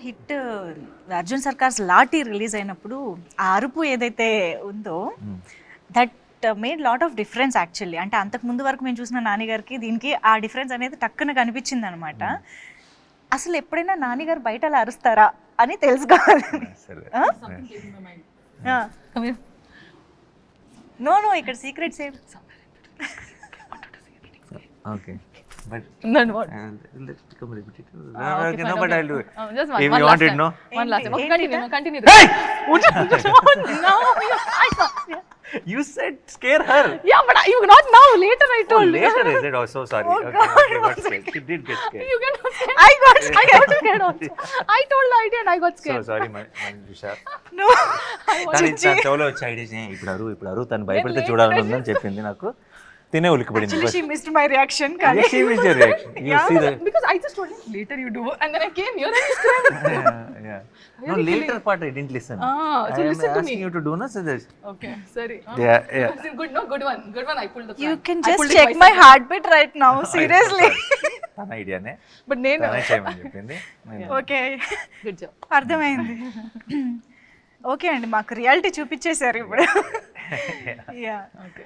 Hit Arjun Circars lathi release అయినప్పుడు ఆ అరుపు ఏదైతే ఉందో that made lot of difference actually. అంటే అంతకు ముందు వరకు మేము చూసిన నానిగారికి దీనికి ఆ డిఫరెన్స్ అనేది టక్కున కనిపించింది అనమాట. అసలు ఎప్పుడైనా నానిగారు బయట అలా అరుస్తారా అని తెలుసుకోవాలి. నో నో ఇక్కడ సీక్రెట్స్ ఏం Okay. But no no let's become repetitive. Okay, No, fine, but okay. I'll do it. Just If one you last want it, time. no? One last time. Okay, continue. Continue. Hey! No, You said scare her. yeah, but you not now. Later I Oh, told. later is it? Oh, so sorry. Oh, Okay, God, okay, got scared. She did get scared. You get scared. I got I got scared also. I told the idea and I got So scared. sorry, my Jusha. no తను చెవులో వచ్చి idea ఇప్పుడు అరు తను భయపడితే చూడాలని ఉందని చెప్పింది నాకు. తినే ఉలికిపడింది. actually she missed my reaction Yeah, she missed your reaction. You see the Because I just told him later you do, and then I came here and you scared. yeah. No, later part I didn't listen. So I am listen to asking me. you to do, no? So this. Okay, sorry. Yeah. Good, no, good one. Good one. I pulled the plan. you can I just pulled it check myself. my heartbeat right now seriously. తన ఐడియానే But నేను. తనే చేయమని చెప్పింది. Okay Good job. అర్థమైంది. Okay అండి, మాకు reality చూపించేశారు ఇప్పుడు. Yeah Okay.